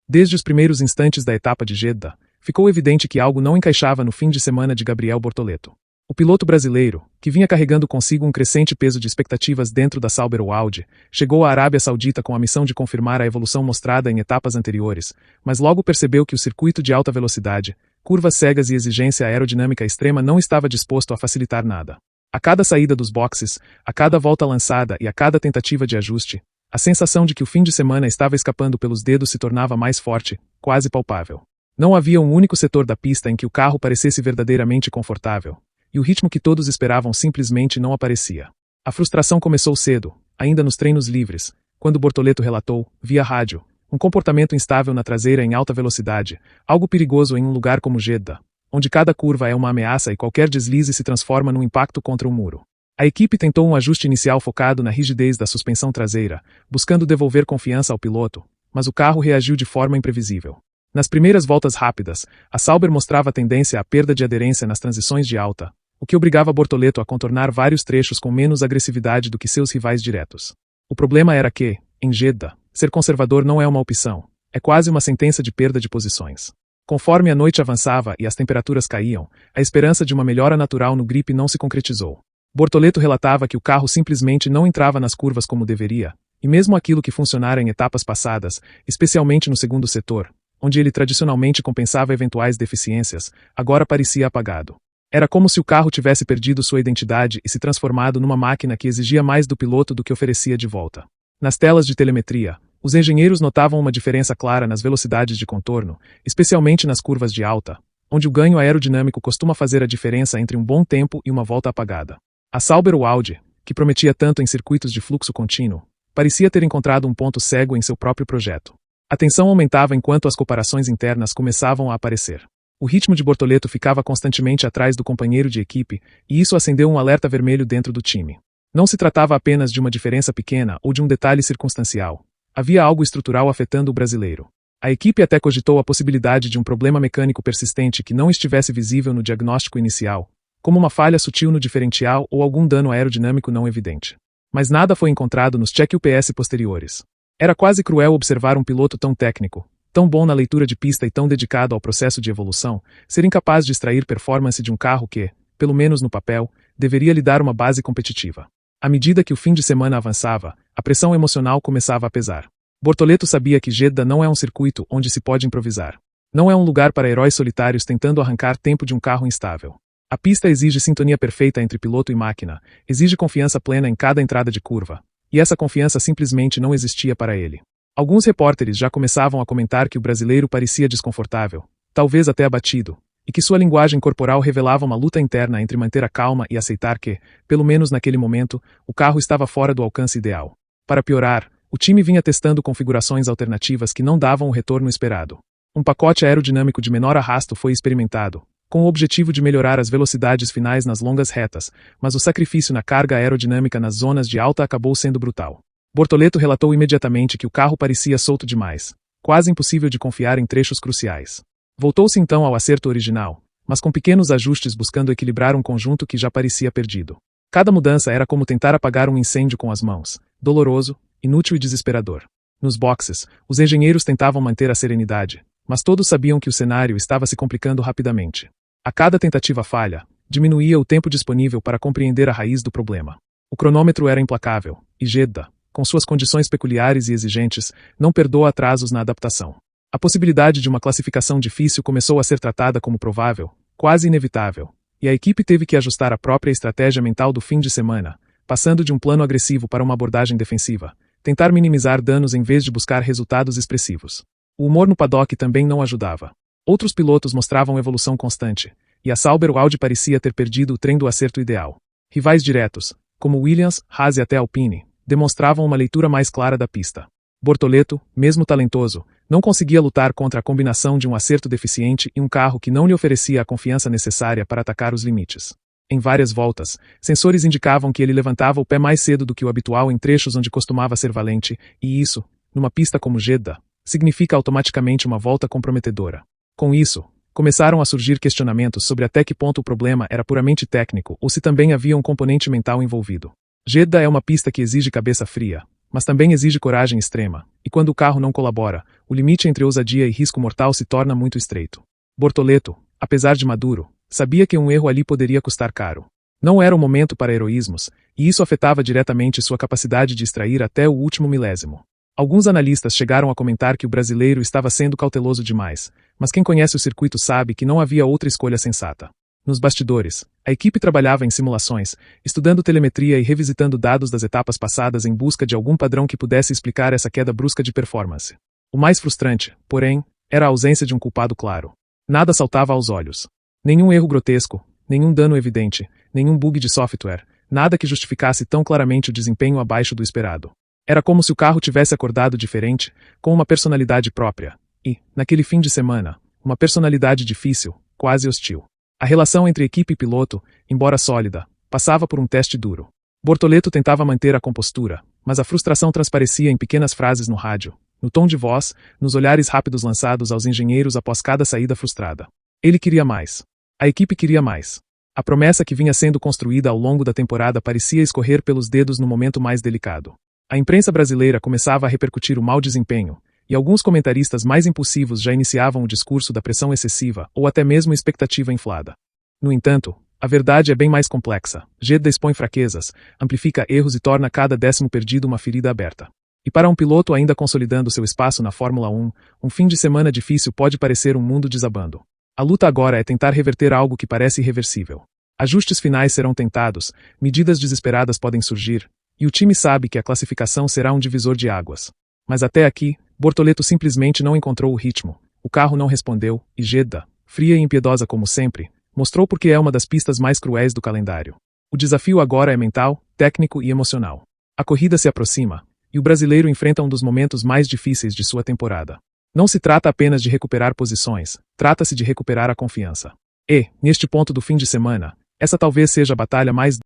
Desde os primeiros instantes da etapa de Jeddah, ficou evidente que algo não encaixava no fim de semana de Gabriel Bortoleto. O piloto brasileiro, que vinha carregando consigo um crescente peso de expectativas dentro da Sauber ou Audi, chegou à Arábia Saudita com a missão de confirmar a evolução mostrada em etapas anteriores, mas logo percebeu que o circuito de alta velocidade, curvas cegas e exigência aerodinâmica extrema não estava disposto a facilitar nada. A cada saída dos boxes, a cada volta lançada e a cada tentativa de ajuste, a sensação de que o fim de semana estava escapando pelos dedos se tornava mais forte, quase palpável. Não havia um único setor da pista em que o carro parecesse verdadeiramente confortável, e o ritmo que todos esperavam simplesmente não aparecia. A frustração começou cedo, ainda nos treinos livres, quando Bortoleto relatou, via rádio, um comportamento instável na traseira em alta velocidade, algo perigoso em um lugar como Jeddah, onde cada curva é uma ameaça e qualquer deslize se transforma num impacto contra um muro. A equipe tentou um ajuste inicial focado na rigidez da suspensão traseira, buscando devolver confiança ao piloto, mas o carro reagiu de forma imprevisível. Nas primeiras voltas rápidas, a Sauber mostrava tendência à perda de aderência nas transições de alta, o que obrigava Bortoleto a contornar vários trechos com menos agressividade do que seus rivais diretos. O problema era que, em Jeddah, ser conservador não é uma opção, é quase uma sentença de perda de posições. Conforme a noite avançava e as temperaturas caíam, a esperança de uma melhora natural no grip não se concretizou. Bortoleto relatava que o carro simplesmente não entrava nas curvas como deveria, e mesmo aquilo que funcionara em etapas passadas, especialmente no segundo setor, onde ele tradicionalmente compensava eventuais deficiências, agora parecia apagado. Era como se o carro tivesse perdido sua identidade e se transformado numa máquina que exigia mais do piloto do que oferecia de volta. Nas telas de telemetria, os engenheiros notavam uma diferença clara nas velocidades de contorno, especialmente nas curvas de alta, onde o ganho aerodinâmico costuma fazer a diferença entre um bom tempo e uma volta apagada. A Sauber ou Audi, que prometia tanto em circuitos de fluxo contínuo, parecia ter encontrado um ponto cego em seu próprio projeto. A tensão aumentava enquanto as comparações internas começavam a aparecer. O ritmo de Bortoleto ficava constantemente atrás do companheiro de equipe, e isso acendeu um alerta vermelho dentro do time. Não se tratava apenas de uma diferença pequena ou de um detalhe circunstancial. Havia algo estrutural afetando o brasileiro. A equipe até cogitou a possibilidade de um problema mecânico persistente que não estivesse visível no diagnóstico inicial, como uma falha sutil no diferencial ou algum dano aerodinâmico não evidente. Mas nada foi encontrado nos check UPS posteriores. Era quase cruel observar um piloto tão técnico, tão bom na leitura de pista e tão dedicado ao processo de evolução, ser incapaz de extrair performance de um carro que, pelo menos no papel, deveria lhe dar uma base competitiva. À medida que o fim de semana avançava, a pressão emocional começava a pesar. Bortoleto sabia que Jeddah não é um circuito onde se pode improvisar. Não é um lugar para heróis solitários tentando arrancar tempo de um carro instável. A pista exige sintonia perfeita entre piloto e máquina, exige confiança plena em cada entrada de curva, e essa confiança simplesmente não existia para ele. Alguns repórteres já começavam a comentar que o brasileiro parecia desconfortável, talvez até abatido, e que sua linguagem corporal revelava uma luta interna entre manter a calma e aceitar que, pelo menos naquele momento, o carro estava fora do alcance ideal. Para piorar, o time vinha testando configurações alternativas que não davam o retorno esperado. Um pacote aerodinâmico de menor arrasto foi experimentado, com o objetivo de melhorar as velocidades finais nas longas retas, mas o sacrifício na carga aerodinâmica nas zonas de alta acabou sendo brutal. Bortoleto relatou imediatamente que o carro parecia solto demais, quase impossível de confiar em trechos cruciais. Voltou-se então ao acerto original, mas com pequenos ajustes buscando equilibrar um conjunto que já parecia perdido. Cada mudança era como tentar apagar um incêndio com as mãos, doloroso, inútil e desesperador. Nos boxes, os engenheiros tentavam manter a serenidade, mas todos sabiam que o cenário estava se complicando rapidamente. A cada tentativa falha, diminuía o tempo disponível para compreender a raiz do problema. O cronômetro era implacável, e Jeddah, com suas condições peculiares e exigentes, não perdoa atrasos na adaptação. A possibilidade de uma classificação difícil começou a ser tratada como provável, quase inevitável, e a equipe teve que ajustar a própria estratégia mental do fim de semana, passando de um plano agressivo para uma abordagem defensiva, tentar minimizar danos em vez de buscar resultados expressivos. O humor no paddock também não ajudava. Outros pilotos mostravam evolução constante, e a Sauber ou Audi parecia ter perdido o trem do acerto ideal. Rivais diretos, como Williams, Haas e até Alpine, demonstravam uma leitura mais clara da pista. Bortoleto, mesmo talentoso, não conseguia lutar contra a combinação de um acerto deficiente e um carro que não lhe oferecia a confiança necessária para atacar os limites. Em várias voltas, sensores indicavam que ele levantava o pé mais cedo do que o habitual em trechos onde costumava ser valente, e isso, numa pista como Jeddah, significa automaticamente uma volta comprometedora. Com isso, começaram a surgir questionamentos sobre até que ponto o problema era puramente técnico ou se também havia um componente mental envolvido. Jeddah é uma pista que exige cabeça fria, mas também exige coragem extrema, e quando o carro não colabora, o limite entre ousadia e risco mortal se torna muito estreito. Bortoleto, apesar de maduro, sabia que um erro ali poderia custar caro. Não era o momento para heroísmos, e isso afetava diretamente sua capacidade de extrair até o último milésimo. Alguns analistas chegaram a comentar que o brasileiro estava sendo cauteloso demais, mas quem conhece o circuito sabe que não havia outra escolha sensata. Nos bastidores, a equipe trabalhava em simulações, estudando telemetria e revisitando dados das etapas passadas em busca de algum padrão que pudesse explicar essa queda brusca de performance. O mais frustrante, porém, era a ausência de um culpado claro. Nada saltava aos olhos. Nenhum erro grotesco, nenhum dano evidente, nenhum bug de software, nada que justificasse tão claramente o desempenho abaixo do esperado. Era como se o carro tivesse acordado diferente, com uma personalidade própria. E, naquele fim de semana, uma personalidade difícil, quase hostil. A relação entre equipe e piloto, embora sólida, passava por um teste duro. Bortoleto tentava manter a compostura, mas a frustração transparecia em pequenas frases no rádio, no tom de voz, nos olhares rápidos lançados aos engenheiros após cada saída frustrada. Ele queria mais. A equipe queria mais. A promessa que vinha sendo construída ao longo da temporada parecia escorrer pelos dedos no momento mais delicado. A imprensa brasileira começava a repercutir o mau desempenho, e alguns comentaristas mais impulsivos já iniciavam o discurso da pressão excessiva ou até mesmo expectativa inflada. No entanto, a verdade é bem mais complexa. Jeddah expõe fraquezas, amplifica erros e torna cada décimo perdido uma ferida aberta. E para um piloto ainda consolidando seu espaço na Fórmula 1, um fim de semana difícil pode parecer um mundo desabando. A luta agora é tentar reverter algo que parece irreversível. Ajustes finais serão tentados, medidas desesperadas podem surgir, e o time sabe que a classificação será um divisor de águas. Mas até aqui, Bortoleto simplesmente não encontrou o ritmo, o carro não respondeu, e Jeddah, fria e impiedosa como sempre, mostrou porque é uma das pistas mais cruéis do calendário. O desafio agora é mental, técnico e emocional. A corrida se aproxima, e o brasileiro enfrenta um dos momentos mais difíceis de sua temporada. Não se trata apenas de recuperar posições, trata-se de recuperar a confiança. E, neste ponto do fim de semana, essa talvez seja a batalha mais